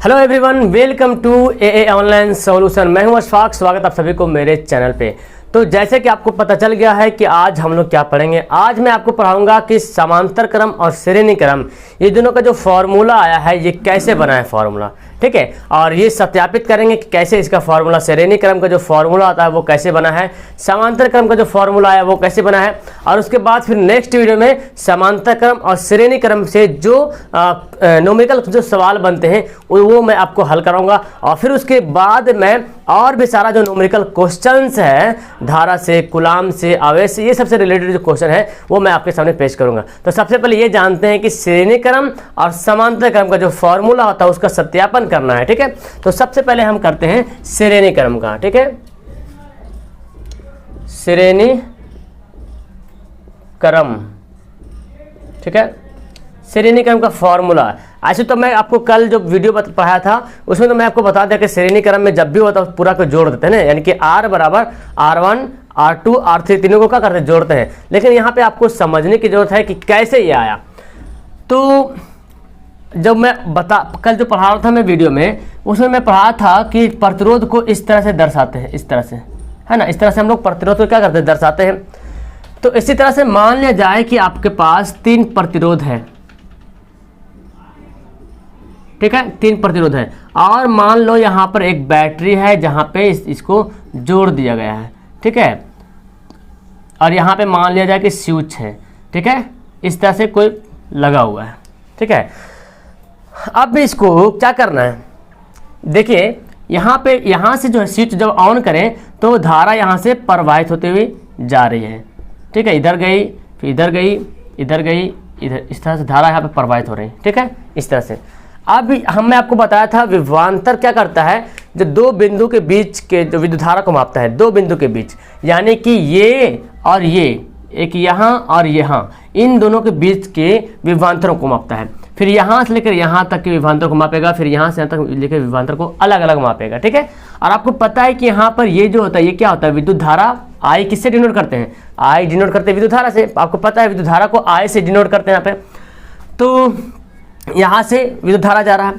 Hello everyone, welcome to a online solution. मैं हूं अशफाक, स्वागत आप सभी को मेरे चैनल पे। तो जैसे कि आपको पता चल गया है कि आज हम लोग क्या पढ़ेंगे। आज मैं आपको पढ़ाऊंगा कि समांतर क्रम और श्रेणी क्रम ये दोनों का जो फॉर्मूला आया है ये कैसे बना है फॉर्मूला, ठीक है। और ये सत्यापित करेंगे कि कैसे इसका फॉर्मूला, श्रेणी क्रम का जो फॉर्मूला आता है वो कैसे बना है, समांतर क्रम का जो फॉर्मूला है वो कैसे बना है। और उसके बाद फिर नेक्स्ट वीडियो में समांतर क्रम और श्रेणी क्रम से जो न्यूमेरिकल जो सवाल बनते हैं वो मैं आपको हल कराऊंगा। और फिर उसके बाद मैं और भी सारा जो न्यूमेरिकल क्वेश्चंस है, धारा से, कूलाम से, आवेश से, ये सबसे रिलेटेड जो क्वेश्चन है वो मैं आपके सामने पेश करूंगा। तो सबसे पहले ये जानते हैं कि श्रेणी क्रम और समांतर क्रम का जो फॉर्मूला होता है उसका सत्यापन करना है, ठीक है। तो सबसे पहले हम करते हैं श्रेणी क्रम का, ठीक है। श्रेणी क्रम, ठीक है। श्रेणी क्रम का फॉर्मूला ऐसे तो मैं आपको कल जो वीडियो पढ़ाया था उसमें तो मैं आपको बता दिया कि श्रेणी क्रम में जब भी होता है पूरा को जोड़ देते हैं ना, यानी कि R बराबर R1 R2 R3 तीनों को क्या करते हैं, जोड़ते हैं। लेकिन यहाँ पे आपको समझने की जरूरत है कि कैसे ये आया। तो जब मैं कल जो पढ़ा रहा था मैं वीडियो में, उसमें मैं पढ़ा था कि प्रतिरोध को इस तरह से दर्शाते हैं, इस तरह से, है ना। इस तरह से हम लोग प्रतिरोध को क्या करते हैं, दर्शाते हैं। तो इसी तरह से मान लिया जाए कि आपके पास 3 प्रतिरोध है, ठीक है, 3 प्रतिरोध है। और मान लो यहाँ पर एक बैटरी है जहाँ पे इसको जोड़ दिया गया है, ठीक है। और यहाँ पे मान लिया जाए कि स्विच है, ठीक है, इस तरह से कोई लगा हुआ है, ठीक है। अब इसको क्या करना है, देखिए यहाँ से जो है स्विच जब ऑन करें तो धारा यहाँ से प्रवाहित होते हुए जा रही है, ठीक है। इधर गई, फिर इधर गई, इधर गई, इधर, इस तरह से धारा यहाँ पे प्रवाहित हो रही है, ठीक है, इस तरह से। अब मैं आपको बताया था विभवांतर क्या करता है, जो 2 बिंदु के बीच के जो विद्युत धारा को मापता है, 2 बिंदु के बीच, यानी कि ये और ये, एक यहाँ और यहाँ, इन दोनों के बीच के विभवांतरों को मापता है। फिर यहाँ से लेकर यहाँ तक के विभवांतर को मापेगा, फिर यहाँ से यहाँ तक लेकर विभवांतर को अलग अलग मापेगा, ठीक है। और आपको पता है कि यहाँ पर ये जो होता है ये क्या होता है, विद्युत धारा। I किससे डिनोट करते हैं, I डिनोट करते हैं विद्युत धारा से। आपको पता है विद्युत धारा को I से डिनोट करते हैं यहाँ पे। तो यहाँ से विद्युत धारा जा रहा है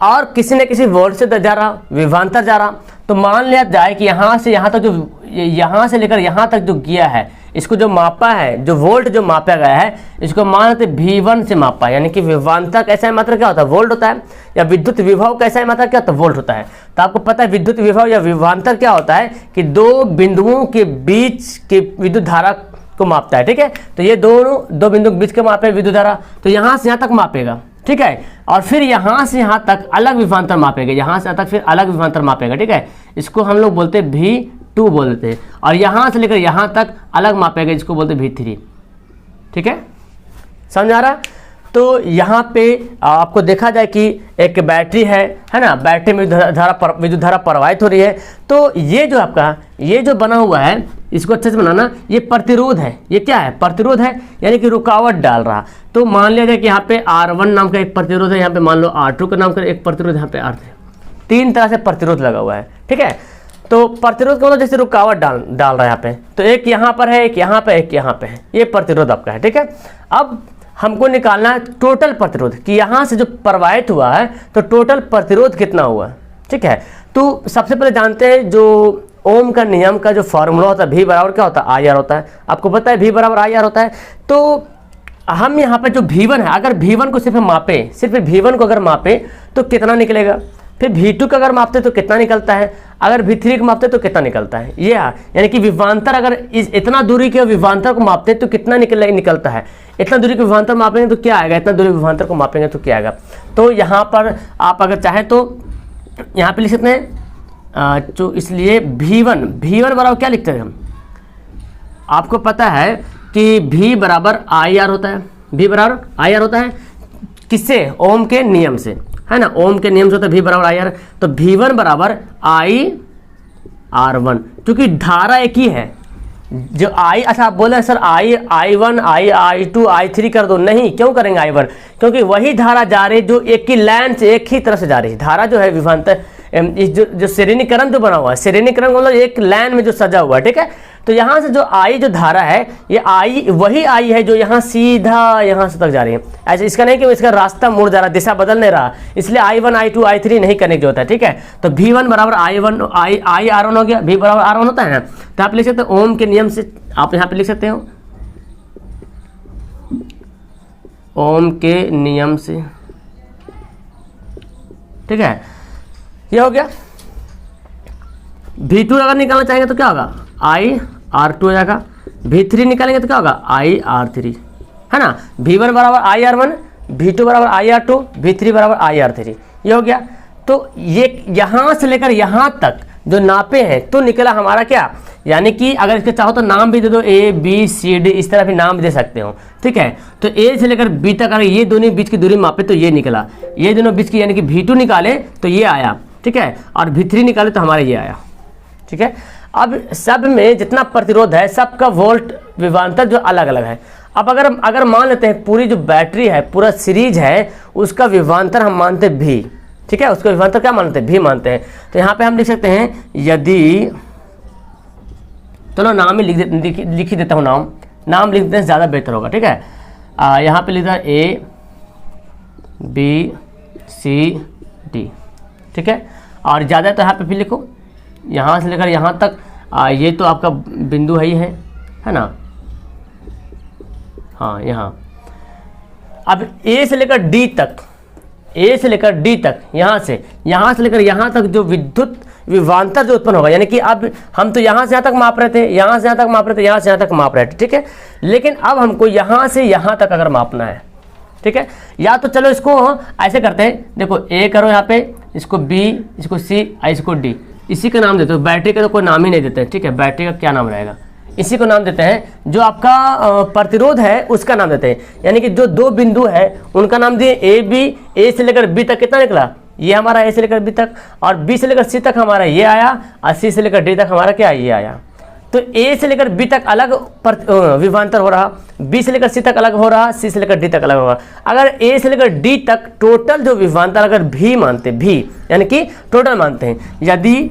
और किसी न किसी वोल्ट से जा रहा, विभवांतर जा रहा। तो मान लिया जाए कि यहाँ से यहाँ तक जो, यहाँ से लेकर यहाँ तक जो गया है, इसको जो मापा है, जो वोल्ट जो मापा गया है, इसको मान लेते V1 से मापा, यानी कि विभवांतर कैसा है, मात्रा क्या होता है, वोल्ट होता है। या विद्युत विभव कैसा है, मात्रा क्या होता है, वोल्ट होता है। तो आपको पता है विद्युत विभव या विभवांतर क्या होता है कि 2 बिंदुओं के बीच के विद्युत धारा को मापता है, ठीक है। तो ये दोनों 2 बिंदु के बीच के मापे विद्युत धारा, तो यहाँ से यहाँ तक मापेगा, ठीक है। और फिर यहाँ से यहाँ तक अलग विभवांतर मापेगा, यहाँ से यहाँ तक फिर अलग विभवांतर मापेगा, ठीक है। इसको हम लोग बोलते हैं V2 बोलते हैं। और यहाँ से लेकर यहाँ तक अलग मापेगा, जिसको बोलते हैं V3, ठीक है, समझ आ रहा। तो यहाँ पे आपको देखा जाए कि एक बैटरी है ना, बैटरी में विद्युत धारा प्रवाहित हो रही है। तो ये जो आपका ये जो बना हुआ है, इसको अच्छे से बनाना, ये प्रतिरोध है। ये क्या है, प्रतिरोध है, यानी कि रुकावट डाल रहा। तो मान लिया जाए कि यहाँ पे R1 नाम का एक प्रतिरोध है, यहाँ पे मान लो R2 का नाम का एक प्रतिरोध, यहाँ पे R3, 3 तरह से प्रतिरोध लगा हुआ है, ठीक है। तो प्रतिरोध का मतलब जैसे रुकावट डाल रहा है यहाँ पे, तो एक यहाँ पर है, एक यहाँ पे, एक यहाँ पे है, ये प्रतिरोध आपका है, ठीक है। अब हमको निकालना है टोटल प्रतिरोध कि यहाँ से जो प्रवाहित हुआ है तो टोटल प्रतिरोध कितना हुआ, ठीक है। तो सबसे पहले जानते हैं जो ओम का नियम का जो फॉर्मूला होता है, V बराबर क्या होता है, IR होता है। आपको पता है V बराबर IR होता है। तो हम यहाँ पे जो V1 है, अगर V1 को सिर्फ मापे, सिर्फ V1 को अगर मापे तो कितना निकलेगा। फिर V2 का अगर मापते तो कितना निकलता है, अगर V3 को मापते तो कितना निकलता है। ये यानी कि विभवांतर अगर इतना दूरी के विभवांतर को मापते तो कितना निकलता है। इतना दूरी के विभवांतर मापेंगे तो क्या आएगा, इतना दूरी विभवांतर को मापेंगे तो क्या आएगा। तो यहाँ पर आप अगर चाहें तो यहाँ पे लिख सकते हैं, तो इसलिए V1 बराबर क्या लिखते हैं हम, आपको पता है कि V बराबर IR होता है। V बराबर IR होता है किससे, ओम के नियम से, है ना, ओम के नियम से होता है V बराबर IR। तो V1 बराबर IR1, क्योंकि धारा एक ही है जो I। अच्छा आप बोले सर I1 I2 I3 कर दो, नहीं, क्यों करेंगे I1, क्योंकि वही धारा जा रही जो एक ही लाइन से एक ही तरह से जा रही है। धारा जो है विभवांतर जो श्रेणी क्रम जो बना हुआ है, श्रेणी क्रम मतलब एक लाइन में जो सजा हुआ है, ठीक है। तो यहाँ से जो आई जो धारा है, ये आई वही आई है जो यहाँ सीधा यहाँ से तक जा रही है। ऐसे इसका नहीं कि इसका रास्ता मुड़ जा रहा, दिशा बदल नहीं रहा, इसलिए I1 I2 I3 नहीं करने की होता है, ठीक है। तो V1 बराबर I R1 हो गया, V बराबर R1 होता है ना, तो आप लिख सकते हो ओम के नियम से, आप यहाँ पे लिख सकते हो ओम के नियम से, ठीक है। ये हो गया। V2 अगर निकालना चाहेंगे तो क्या होगा, I R2 हो जाएगा। V3 निकालेंगे तो क्या होगा, I R3, है ना। V1 बराबर I R1, V2 बराबर I R2, V3 बराबर I R3, ये हो गया। तो ये यहाँ से लेकर यहाँ तक जो नापे हैं तो निकला हमारा क्या, यानी कि अगर इसके चाहो तो नाम भी दे दो, A B C D, इस तरह भी नाम दे सकते हो, ठीक है। तो A से लेकर B तक अगर ये दोनों बीच की दूरी मापे तो ये निकला, ये दोनों बीच की यानी कि V2 निकाले तो ये आया, ठीक है, और V3 निकाले तो हमारा ये आया, ठीक है। अब सब में जितना प्रतिरोध है सबका वोल्ट विभवांतर जो अलग अलग है। अब अगर मान लेते हैं पूरी जो बैटरी है, पूरा सीरीज है, उसका विभवांतर हम मानते हैं भी, ठीक है, उसका विभवांतर क्या मानते हैं, भी मानते हैं। तो यहाँ पे हम लिख सकते हैं यदि, चलो नाम ही लिख ही देता हूँ, नाम लिख देते हैं, ज़्यादा बेहतर होगा, ठीक है। यहाँ पे लिखा A B C D, ठीक है, और ज़्यादा तो यहाँ पे भी लिखो, यहाँ से लेकर यहाँ तक, ये तो आपका बिंदु है ना, हाँ यहाँ। अब A से लेकर D तक, A से लेकर D तक, यहाँ से लेकर यहाँ तक जो विद्युत विभवांतर जो उत्पन्न होगा, यानी कि अब हम तो यहाँ से यहाँ तक माप रहे थे, यहाँ से यहाँ तक माप रहे थे, यहाँ से यहाँ तक माप रहे थे, ठीक है। लेकिन अब हमको यहाँ से यहाँ तक अगर मापना है, ठीक है, या तो चलो इसको ऐसे करते हैं, देखो A करो यहाँ पे, इसको B, इसको C, इसको D, इसी का नाम देते हो। बैटरी का तो कोई नाम ही नहीं देते हैं, ठीक है, बैटरी का क्या नाम रहेगा, इसी को नाम देते हैं। जो आपका प्रतिरोध है उसका नाम देते हैं, यानी कि जो दो बिंदु है उनका नाम दिए A B, A से लेकर B तक कितना निकला, ये हमारा A से लेकर B तक, और B से लेकर C तक हमारा ये आया, और C से लेकर D तक हमारा क्या, ये आया। तो A से लेकर B तक अलग विभवांतर हो रहा, B से लेकर C तक अलग हो रहा, C से लेकर D तक अलग हो रहा। अगर A से लेकर D तक टोटल जो विभवांतर अगर भी मानते, भी यानी कि टोटल मानते हैं, यदि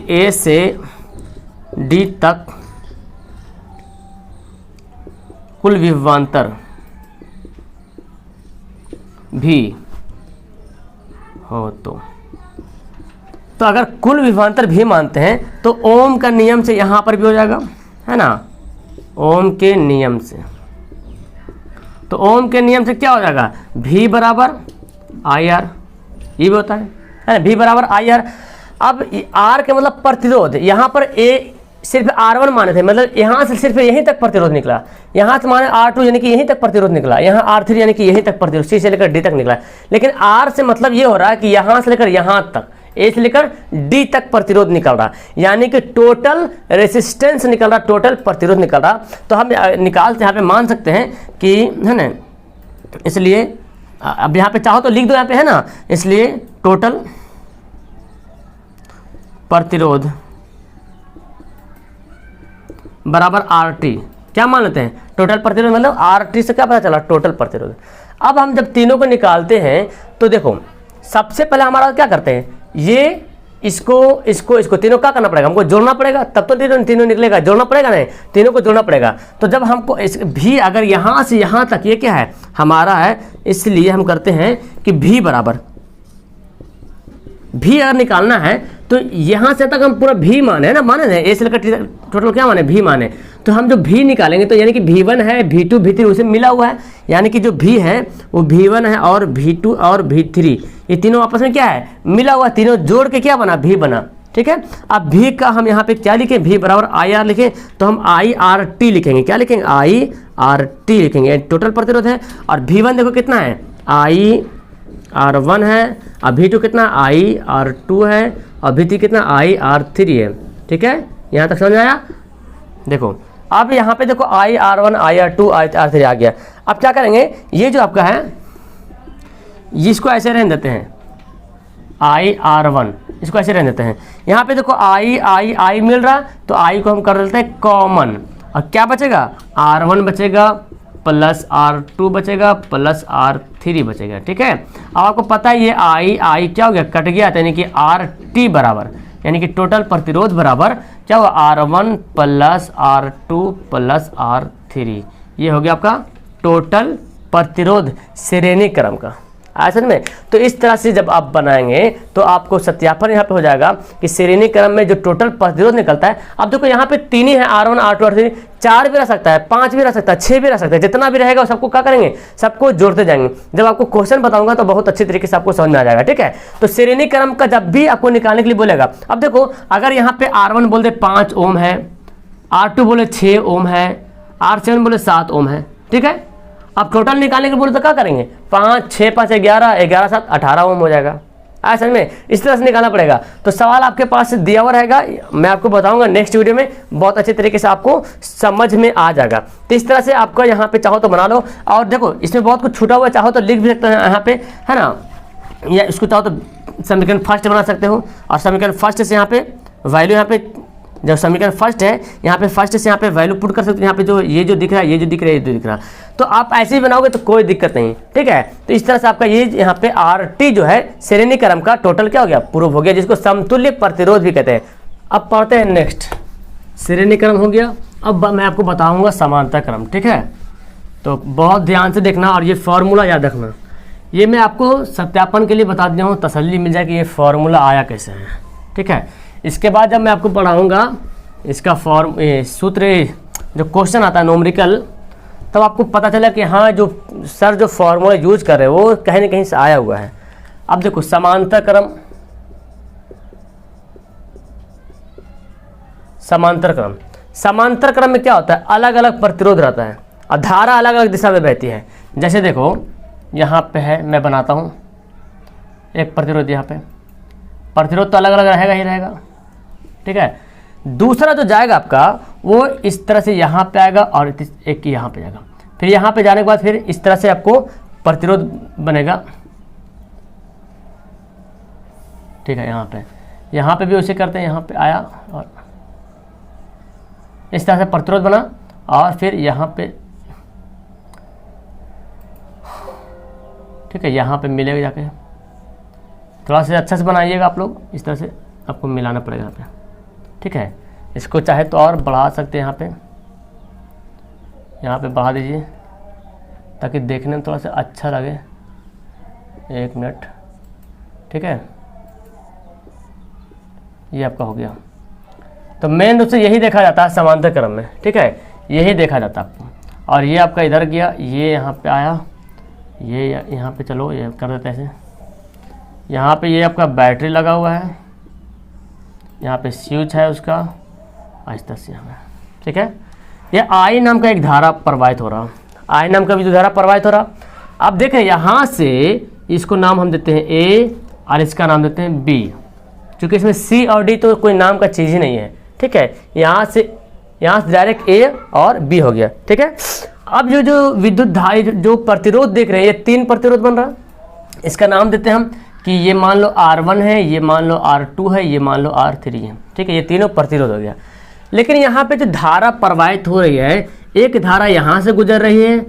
A से D तक कुल विभवांतर भी हो तो अगर कुल विभवांतर भी मानते हैं तो ओम का नियम से यहाँ पर भी हो जाएगा, है ना, ओम के नियम से। तो ओम के नियम से क्या हो जाएगा, V बराबर IR, ये भी होता है ना, V बराबर IR। अब R के मतलब प्रतिरोध, यहाँ पर A सिर्फ R1 माने थे, मतलब यहाँ से सिर्फ यहीं तक प्रतिरोध निकला, यहाँ से माने R2 यानी कि यहीं तक प्रतिरोध निकला, यहाँ R3 यानी कि यहीं तक प्रतिरोध, C से लेकर D तक निकला। लेकिन R से मतलब ये हो रहा है कि यहाँ से लेकर यहाँ तक, A से लेकर D तक प्रतिरोध निकल रहा, यानी कि टोटल रेसिस्टेंस निकल रहा, टोटल प्रतिरोध निकल रहा। तो हम निकालते यहाँ पे मान सकते हैं कि, है ना, इसलिए अब यहाँ पे चाहो तो लिख दो यहाँ पे, है ना, इसलिए टोटल प्रतिरोध बराबर RT, क्या मान लेते हैं, टोटल प्रतिरोध, मतलब RT से क्या पता चला, टोटल प्रतिरोध। अब हम जब तीनों को निकालते हैं तो देखो सबसे पहले हमारा क्या करते हैं, ये इसको तीनों क्या करना पड़ेगा, हमको जोड़ना पड़ेगा, तब तो तीनों निकलेगा, जोड़ना पड़ेगा नहीं, तीनों को जोड़ना पड़ेगा। तो जब हमको भी अगर यहाँ से यहाँ तक ये क्या है हमारा है, इसलिए हम करते हैं कि भी बराबर, भी अगर निकालना है तो यहाँ से तक हम पूरा भी माने, है ना, माने हैं A से लेकर टोटल क्या माने, भी माने। तो हम जो भी निकालेंगे तो यानी कि V1 है, V2 V3 उसे मिला हुआ है, यानी कि जो भी है वो V1 है और V2 और V3, ये तीनों आपस में क्या है, मिला हुआ, तीनों जोड़ के क्या बना, भी बना, ठीक है। अब भी का हम यहाँ पे क्या लिखें, V बराबर IR लिखें, तो हम IRT लिखेंगे, क्या लिखेंगे, IRT लिखेंगे, टोटल प्रतिरोध है। और V1 देखो कितना है, IR1 है, और V2 कितना, IR2 है, और V3 कितना, IR3 है, ठीक है। यहाँ तक समझ आया। देखो अब यहाँ पे देखो IR1 IR2 IR3 आ गया। अब क्या करेंगे, ये जो आपका है इसको ऐसे रहने देते हैं, IR1 इसको ऐसे रहने देते हैं। यहाँ पे देखो I मिल रहा, तो I को हम कर देते हैं कॉमन, और क्या बचेगा, R1 बचेगा प्लस R2 बचेगा प्लस R3 बचेगा, ठीक है। अब आपको पता है ये I क्या हो गया, कट गया, यानी कि RT बराबर यानी कि टोटल प्रतिरोध बराबर क्या हुआ, R1 plus R2 plus R3। ये हो गया आपका टोटल प्रतिरोध श्रेणी क्रम का। आसन में तो इस तरह से जब आप बनाएंगे तो आपको सत्यापन यहाँ पे हो जाएगा कि श्रेणी क्रम में जो टोटल प्रतिरोध निकलता है। अब देखो यहाँ पे 3 ही है, R1 R2 R3, 4 भी रह सकता है, 5 भी रह सकता है, 6 भी रह सकता है, जितना भी रहेगा सबको क्या करेंगे, सबको जोड़ते जाएंगे। जब आपको क्वेश्चन बताऊंगा तो बहुत अच्छी तरीके से आपको समझ में आ जाएगा। ठीक है, तो श्रेणी क्रम का जब भी आपको निकालने के लिए बोलेगा, अब देखो अगर यहाँ पे R1 बोल दे 5 ओम है, R2 बोले 6 ओम है, R7 बोले 7 ओम है। ठीक है, अब टोटल निकालने के बोले तो क्या करेंगे, 5 6 5 11 11 7 18 ओम हो जाएगा। ऐसा में इस तरह से निकालना पड़ेगा। तो सवाल आपके पास दिया हुआ रहेगा, मैं आपको बताऊंगा नेक्स्ट वीडियो में, बहुत अच्छे तरीके से आपको समझ में आ जाएगा। तो इस तरह से आपका यहाँ पे चाहो तो बना लो। और देखो इसमें बहुत कुछ छूटा हुआ, चाहो तो लिख भी सकते हैं यहाँ पे, है ना, या इसको चाहो तो समीकरण फर्स्ट बना सकते हो, और समीकरण फर्स्ट से यहाँ पे वैल्यू, यहाँ पे जब समीकरण फर्स्ट है यहाँ पे फर्स्ट से यहाँ पे वैल्यू पुट कर सकते हो। यहाँ पे जो ये जो दिख रहा है, ये जो दिख रहा है, ये जो दिख रहा है, तो आप ऐसे ही बनाओगे तो कोई दिक्कत नहीं। ठीक है, तो इस तरह से आपका ये यहाँ पे RT जो है श्रेणी क्रम का टोटल क्या हो गया, प्रूफ हो गया, जिसको समतुल्य प्रतिरोध भी कहते हैं। अब पढ़ते हैं नेक्स्ट, श्रेणी क्रम हो गया। अब मैं आपको बताऊंगा समांतर क्रम। ठीक है, तो बहुत ध्यान से देखना और ये फॉर्मूला याद रखना। ये मैं आपको सत्यापन के लिए बता दिया हूँ, तसल्ली मिल जाए कि ये फॉर्मूला आया कैसे है। ठीक है, इसके बाद जब मैं आपको पढ़ाऊंगा इसका सूत्र, जो क्वेश्चन आता है न्यूमेरिकल, तब आपको पता चला कि हाँ जो सर जो फॉर्मूला यूज कर रहे हैं वो कहीं ना कहीं से आया हुआ है। अब देखो समांतर क्रम, समांतर क्रम में क्या होता है, अलग अलग प्रतिरोध रहता है और धारा अलग अलग दिशा में बहती है। जैसे देखो यहाँ पे है, मैं बनाता हूँ एक प्रतिरोध, यहाँ पे प्रतिरोध तो अलग अलग रहेगा ही रहेगा। ठीक है, दूसरा जो जाएगा आपका वो इस तरह से यहाँ पे आएगा और एक यहाँ पे जाएगा, फिर यहाँ पे जाने के बाद फिर इस तरह से आपको प्रतिरोध बनेगा। ठीक है, यहाँ पे भी उसे करते हैं, यहाँ पे आया और इस तरह से प्रतिरोध बना, और फिर यहाँ पे, ठीक है, यहाँ पे मिलेगा जाके। थोड़ा सा अच्छा से बनाइएगा आप लोग, इस तरह से आपको मिलाना पड़ेगा यहाँ पे। ठीक है, इसको चाहे तो और बढ़ा सकते हैं, यहाँ पे बढ़ा दीजिए ताकि देखने में थोड़ा सा अच्छा लगे। 1 मिनट। ठीक है, ये आपका हो गया। तो मेन रूप से यही देखा जाता है समांतर क्रम में। ठीक है, यही देखा जाता है आपको। और ये आपका इधर गया, ये यहाँ पे आया, ये यहाँ पे, चलो ये कर देते हैं ऐसे। यहाँ पे ये आपका बैटरी लगा हुआ है, यहाँ पे स्विच है उसका, आहिस्ता से यहाँ पे। ठीक है, ये I नाम का एक धारा प्रवाहित हो रहा, I नाम का विद्युत धारा प्रवाहित हो रहा। अब देखें यहाँ से इसको नाम हम देते हैं A और इसका नाम देते हैं B, क्योंकि इसमें C और D तो कोई नाम का चीज़ ही नहीं है। ठीक है, यहाँ से डायरेक्ट A और B हो गया। ठीक है, अब जो विद्युत धारा जो प्रतिरोध देख रहे हैं, ये 3 प्रतिरोध बन रहा, इसका नाम देते हैं हम कि ये मान लो R1 है, ये मान लो R2 है, ये मान लो R3 है। ठीक है, ये तीनों प्रतिरोध हो गया। लेकिन यहाँ पे जो धारा प्रवाहित हो रही है, एक धारा यहाँ से गुजर रही है,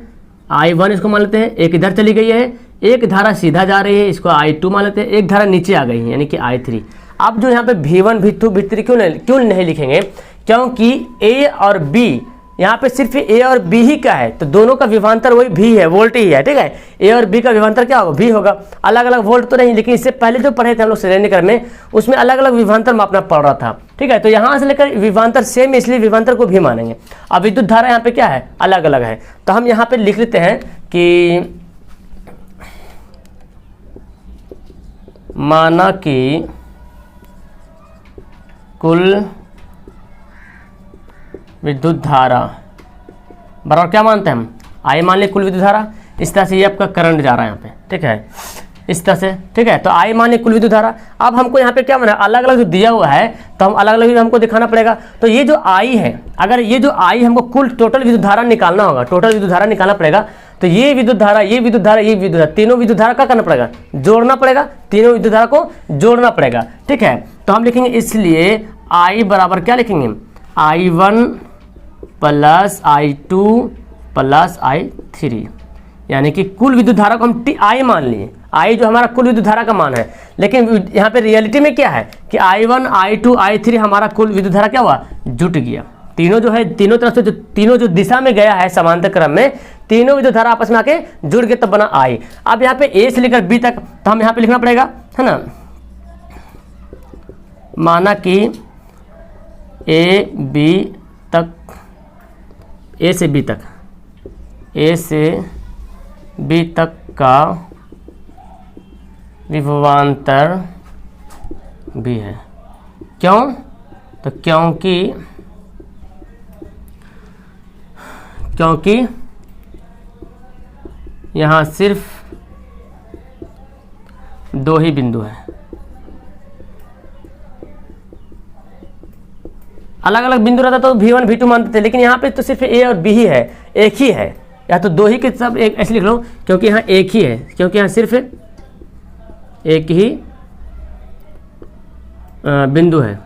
I1 इसको मान लेते हैं, एक इधर चली गई है, एक धारा सीधा जा रही है, इसको I2 मान लेते हैं, एक धारा नीचे आ गई है यानी कि I3। अब जो यहाँ पे V1 V2 V3 क्यों नहीं लिखेंगे, क्योंकि A और B यहाँ पे सिर्फ A और B ही का है, तो दोनों का विभवांतर वही V है, वोल्ट ही है। ठीक है, A और B का विभवांतर क्या होगा, V होगा, अलग अलग वोल्ट तो नहीं। लेकिन इससे पहले जो पढ़े थे हम लोग श्रेणी क्रम में, उसमें अलग अलग विभवांतर मापना पड़ रहा था। ठीक है, तो यहाँ से लेकर विभवांतर सेम, इसलिए विभवांतर को भी मानेंगे। अब विद्युत धारा यहाँ पे क्या है, अलग अलग है, तो हम यहाँ पे लिख लेते हैं कि माना कि कुल विद्युत धारा बराबर क्या मानते हैं हम, I मान लिया कुल विद्युत धारा। इस तरह से ये आपका करंट जा रहा है यहाँ पे। ठीक है, इस तरह से। ठीक है, तो I मान लिया कुल विद्युत धारा। अब हमको यहाँ पे क्या माना, अलग अलग जो दिया हुआ है तो हम अलग अलग हमको दिखाना पड़ेगा। तो ये जो I है, अगर ये जो I हमको कुल टोटल विद्युत धारा निकालना होगा, टोटल विद्युत धारा निकालना पड़ेगा, तो ये विद्युत धारा, ये विद्युत धारा, ये विद्युत धारा, तीनों विद्युत धारा का करना पड़ेगा, जोड़ना पड़ेगा, तीनों विद्युत धारा को जोड़ना पड़ेगा। ठीक है, तो हम लिखेंगे इसलिए I बराबर क्या लिखेंगे, I1 plus I2 plus I3, यानी कि कुल विद्युत धारा को हम आई मान लिए, आई जो हमारा कुल विद्युत धारा का मान है, लेकिन यहाँ पे रियलिटी में क्या है कि I1 I2 I3 हमारा कुल विद्युत धारा क्या हुआ, जुट गया। तीनों जो है, तीनों तरफ से जो तीनों जो दिशा में गया है समांतर क्रम में, तीनों विद्युत धारा आपस में आके जुड़ गए, तब बना आई। अब यहाँ पे ए से लेकर बी तक, तो हम यहाँ पे लिखना पड़ेगा, है ना, माना कि ए बी तक, ए से बी तक, ए से बी तक का विभवांतर भी है। क्यों? तो क्योंकि यहाँ सिर्फ दो ही बिंदु हैं, अलग अलग बिंदु रहता तो V1 V2 मानते थे, लेकिन यहाँ पे तो सिर्फ A और B ही है, एक ही है, या तो दो ही के सब एक ऐसे लिख लो, क्योंकि यहाँ एक ही है, क्योंकि यहाँ सिर्फ एक ही बिंदु है।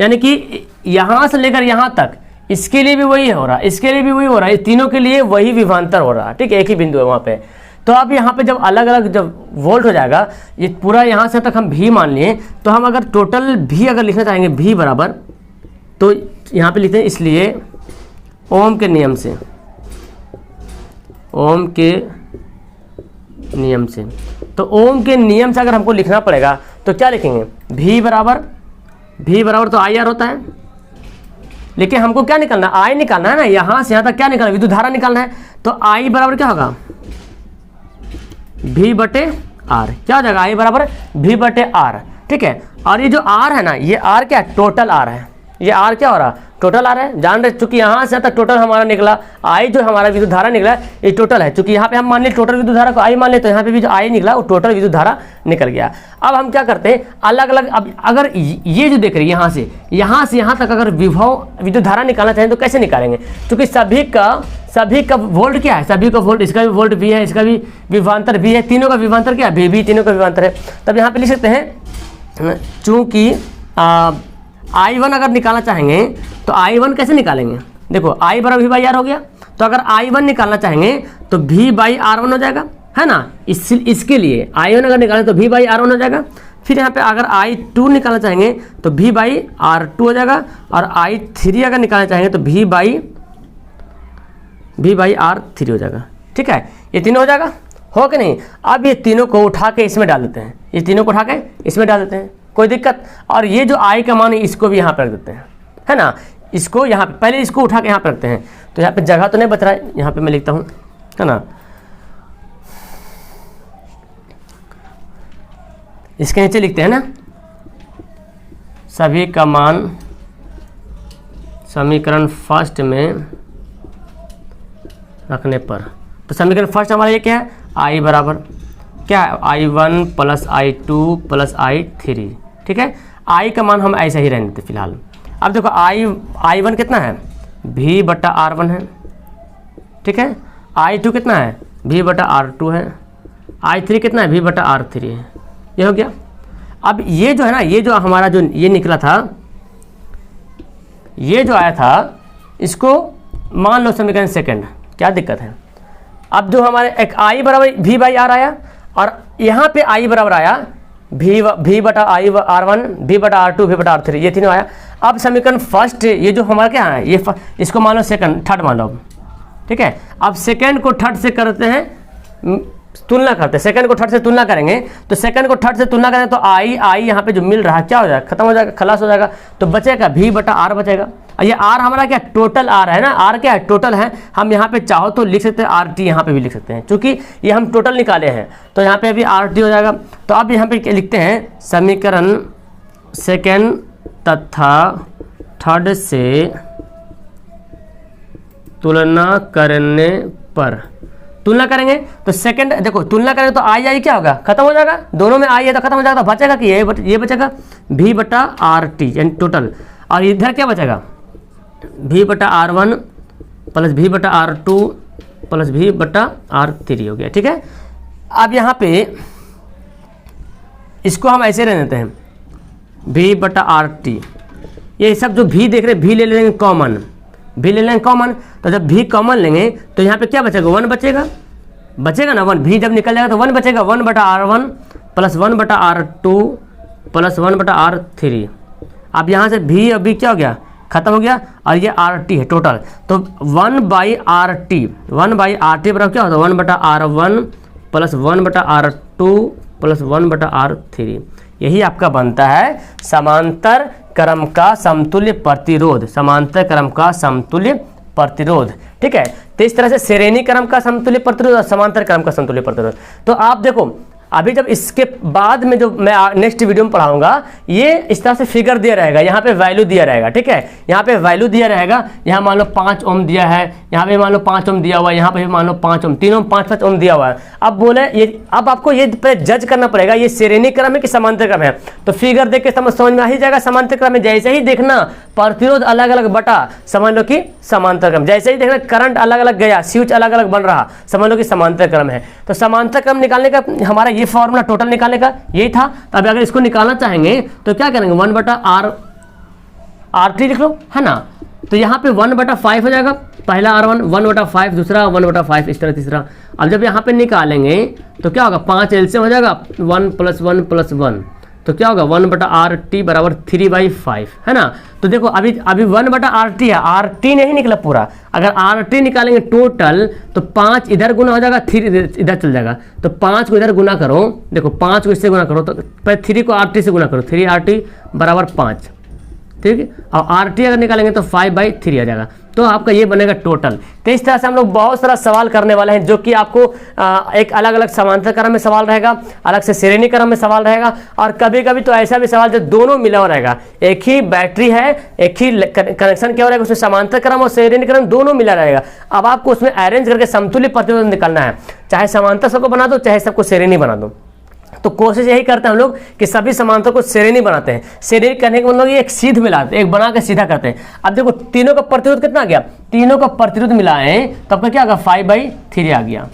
यानी कि यहाँ से लेकर यहाँ तक इसके लिए भी वही हो रहा, इसके लिए भी वही हो रहा है, तीनों के लिए वही विभवांतर हो रहा है, ठीक है, एक ही बिंदु है वहाँ पे। तो अब यहाँ पे जब अलग अलग जब वोल्ट हो जाएगा, ये पूरा यहाँ से तक हम भी मान लिए, तो हम अगर टोटल भी अगर लिखना चाहेंगे भी बराबर, तो यहाँ पे लिखते हैं, इसलिए ओम के नियम से, ओम के नियम से, तो ओम के नियम से अगर हमको लिखना पड़ेगा तो क्या लिखेंगे, भी बराबर तो आई आर होता है, लेकिन हमको क्या निकालना, आई निकालना है ना, यहाँ से यहाँ तक क्या निकालना, विद्युत धारा निकालना है। तो आई बराबर क्या होगा, भी बटे आर, क्या हो जाएगा, आई बराबर भी बटे आर, ठीक है। और ये जो आर है ना, ये आर क्या है, टोटल आर है, ये आर क्या हो रहा, टोटल आर है, जान रहे, चूंकि यहाँ से तक टोटल हमारा निकला, आई जो हमारा विद्युत धारा निकला ये टोटल है, चूंकि यहाँ पे हम मान लिया टोटल विद्युत धारा को आई मान ले, तो यहाँ पे भी जो आई निकला वो टोटल विद्युत धारा निकल गया। अब हम क्या करते हैं, अलग अलग, अब अगर ये जो देख रही है यहाँ से यहाँ तक अगर विद्युत धारा निकालना चाहें तो कैसे निकालेंगे, क्योंकि सभी का वोल्ट क्या है, सभी का वोल्ट, इसका भी वोल्ट भी है, इसका भी विभवांतर भी है, तीनों का विभवांतर क्या है, भी तीनों का विभवांतर है। तब यहाँ पे लिख सकते हैं, चूंकि I1 अगर निकालना चाहेंगे तो I1 कैसे निकालेंगे, देखो I बराबर V बाई आर हो गया, तो अगर I1 निकालना चाहेंगे तो V बाई R1 हो जाएगा, है ना। इसके लिए I1 अगर निकालें तो V बाई R1 हो जाएगा। फिर यहाँ पे अगर I2 निकालना चाहेंगे तो V बाई R2 हो जाएगा, और I3 अगर निकालना चाहेंगे तो V बाई R3 हो जाएगा, ठीक है। ये तीनों हो जाएगा, हो कि नहीं। अब ये तीनों को उठा के इसमें डाल देते हैं, ये तीनों को उठा के इसमें डाल देते हैं, कोई दिक्कत। और ये जो आई का मान है इसको भी यहाँ पर रख देते हैं, है ना, इसको यहाँ पे पहले इसको उठा के यहाँ पर रखते हैं, तो यहाँ पे जगह तो नहीं बच रहा है, यहाँ पे मैं लिखता हूँ, है ना, इसके नीचे लिखते हैं ना, सभी का मान समीकरण फर्स्ट में रखने पर। तो समीकरण फर्स्ट हमारा ये क्या है, आई बराबर क्या है, I1 plus I2 plus I3, ठीक है। आई का मान हम ऐसा ही रहने देते फिलहाल। अब देखो I1 कितना है, V बटा R1 है, ठीक है। I2 कितना है, V बटा R2 है। I3 कितना है, V बटा R3 है। ये हो गया। अब ये जो है ना, ये जो हमारा जो ये निकला था, ये जो आया था, इसको मान लो समीकरण सेकंड, क्या दिक्कत है। अब जो हमारे एक I बराबर V बाई आर आया, और यहाँ पे I बराबर आया V बटा R1, V बटा R2, V बटा R3, ये तीनों आया। अब समीकरण फर्स्ट, ये जो हमारा क्या है, ये इसको मान लो सेकंड, थर्ड मान लो, ठीक है। अब सेकंड को थर्ड से करते हैं, तुलना करते हैं, सेकंड को थर्ड से तुलना करेंगे, तो सेकंड को थर्ड से तुलना करें तो आई यहाँ पे जो मिल रहा है क्या हो जाएगा, खत्म हो जाएगा, खलास हो जाएगा, तो बचेगा V बटा R बचेगा। ये R हमारा क्या, टोटल R है ना, R क्या है, टोटल है। हम यहाँ पे चाहो तो लिख सकते हैं RT, यहाँ पे भी लिख सकते हैं, क्योंकि ये हम टोटल निकाले हैं, तो यहाँ पे भी RT हो जाएगा। तो अब यहाँ पे लिखते हैं, समीकरण सेकेंड तथा थर्ड से तुलना करने पर, तुलना करेंगे तो सेकंड, देखो तुलना करेंगे तो आई क्या होगा, खत्म हो जाएगा, दोनों में आई है तो खत्म हो जाएगा, तो बचेगा कि ये बचेगा V बटा RT यानी टोटल, और इधर क्या बचेगा, V बटा R1 प्लस V बटा R2 प्लस V बटा R3 हो गया, ठीक है। अब यहाँ पे इसको हम ऐसे रहने देते हैं, V बटा RT, ये सब जो V देख रहे हैं V ले लेंगे कॉमन, भी ले लेंगे कॉमन, तो जब भी कॉमन लेंगे तो यहाँ पे क्या बचेगा, 1 बचेगा ना, 1 भी जब निकल जाएगा तो 1 बचेगा, 1/R1 plus 1/R2 plus 1/R3। अब यहाँ से भी अभी क्या हो गया, खत्म हो गया, और ये RT है टोटल, तो 1/RT बराबर क्या होता है, 1/R1 plus 1/R2 plus 1/R3। यही आपका बनता है समांतर क्रम का समतुल्य प्रतिरोध, समांतर क्रम का समतुल्य प्रतिरोध। ठीक है, तो इस तरह से श्रेणी क्रम का समतुल्य प्रतिरोध और समांतर क्रम का समतुल्य प्रतिरोध। तो आप देखो अभी जब इसके बाद में जो मैं नेक्स्ट वीडियो में पढ़ाऊंगा, ये इस तरह से फिगर दिया रहेगा, यहाँ पे वैल्यू दिया रहेगा। ठीक है, यहाँ पे वैल्यू दिया रहेगा, यहाँ मान लो 5 ओम दिया है, यहाँ पे मान लो 5 ओम दिया हुआ है, यहाँ पे मान लो 5 ओम, तीनों 5-5 ओम दिया हुआ है। अब बोले ये, अब आपको ये जज करना पड़ेगा ये श्रेणी क्रम है कि समांतर क्रम है। तो फिगर देख के समझ में आ ही जाएगा समांतर क्रम है। जैसे ही देखना प्रतिरोध अलग अलग बटा, समझ लो कि समांतर क्रम। जैसे ही देखना करंट अलग अलग गया, स्विच अलग अलग बन रहा, समझ लो कि समांतर क्रम है। तो समांतर क्रम निकालने का हमारा ये फॉर्मूला टोटल निकालने का यही था। तो अब अगर इसको निकालना चाहेंगे तो क्या करेंगे, 1/R3 लिख लो, है ना। तो यहाँ पे 1/5 हो जाएगा, पहला R1 1/5, दूसरा 1/5, इस तरह तीसरा। अब जब यहाँ पे निकालेंगे तो क्या होगा, 5 एलसीएम हो जाएगा, 1 + 1 + 1, तो क्या होगा 1/RT बराबर 3/5, है ना। तो देखो अभी 1/RT है, RT नहीं निकला पूरा। अगर RT निकालेंगे टोटल तो 5 इधर गुना हो जाएगा, 3 इधर चल जाएगा। तो 5 को इधर गुना करो, देखो 5 को इससे गुना करो, तो पहले 3 को RT से गुना करो, 3RT बराबर 5। ठीक है, और RT अगर निकालेंगे तो 5/3 आ जाएगा। तो आपका ये बनेगा टोटल। तो इस तरह से हम लोग बहुत सारा सवाल करने वाले हैं, जो कि आपको एक अलग अलग समांतर क्रम में सवाल रहेगा, अलग से श्रेणी क्रम में सवाल रहेगा, और कभी कभी तो ऐसा भी सवाल जो दोनों मिला हुआ रहेगा। एक ही बैटरी है, एक ही कनेक्शन क्या हो रहेगा, उसमें समांतर क्रम और श्रेणी क्रम दोनों मिला रहेगा। अब आपको उसमें अरेंज करके समतुल्य प्रतिरोध निकालना है, चाहे समांतर सबको बना दो, चाहे सबको श्रेणी बना दो। तो कोशिश यही करते हैं हम लोग कि सभी समांतर को श्रेणी बनाते हैं। श्रेणी करने के मतलब ये एक सीध मिलाते हैं, एक बना के सीधा करते हैं। अब देखो तीनों का प्रतिरोध कितना आ गया, तीनों का प्रतिरोध मिलाएं तो आपका क्या होगा, 5/3 आ गया।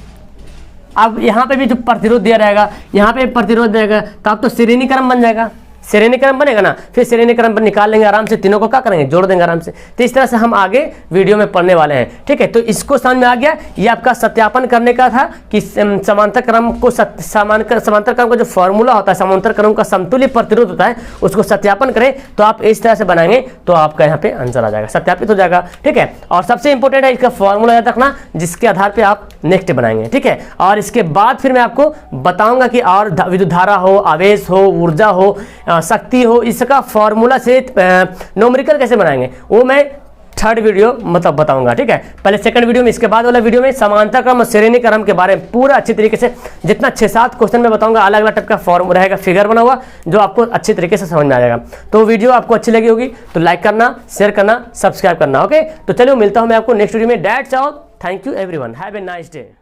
अब यहाँ पे भी जो प्रतिरोध दिया रहेगा, यहाँ पे प्रतिरोध देगा, तो अब तो श्रेणी क्रम बन जाएगा, श्रेणी क्रम बनेगा ना। फिर श्रेणी क्रम पर निकाल लेंगे आराम से, तीनों को क्या करेंगे, जोड़ देंगे आराम से। तो इस तरह से हम आगे वीडियो में पढ़ने वाले हैं। ठीक है, तो इसको समझ में आ गया। ये आपका सत्यापन करने का था कि समांतर क्रम को समांतर क्रम का जो फॉर्मूला होता है, समांतर क्रम का समतुल्य प्रतिरोध होता है, उसको सत्यापन करें तो आप इस तरह से बनाएंगे तो आपका यहाँ पे आंसर आ जाएगा, सत्यापित हो जाएगा। ठीक है, और सबसे इंपॉर्टेंट है इसका फॉर्मूला याद रखना, जिसके आधार पर आप नेक्स्ट बनाएंगे। ठीक है, और इसके बाद फिर मैं आपको बताऊंगा कि और विद्युत धारा हो, आवेश हो, ऊर्जा हो, शक्ति हो, इसका फॉर्मूला से न्यूमेरिकल कैसे बनाएंगे वो मैं थर्ड वीडियो मतलब बताऊंगा। ठीक है, पहले सेकंड वीडियो में, इसके बाद वाला वीडियो में समांतर क्रम और श्रेणी क्रम के बारे में पूरा अच्छी तरीके से, जितना 6-7 क्वेश्चन में बताऊंगा, अलग अलग टाइप का फॉर्मूला रहेगा, फिगर बना हुआ, जो आपको अच्छी तरीके से समझ में आ जाएगा। तो वीडियो आपको अच्छी लगी होगी तो लाइक करना, शेयर करना, सब्सक्राइब करना। ओके, तो चलिए मिलता हूं मैं आपको नेक्स्ट वीडियो में। That's all, thank you everyone, have a nice day.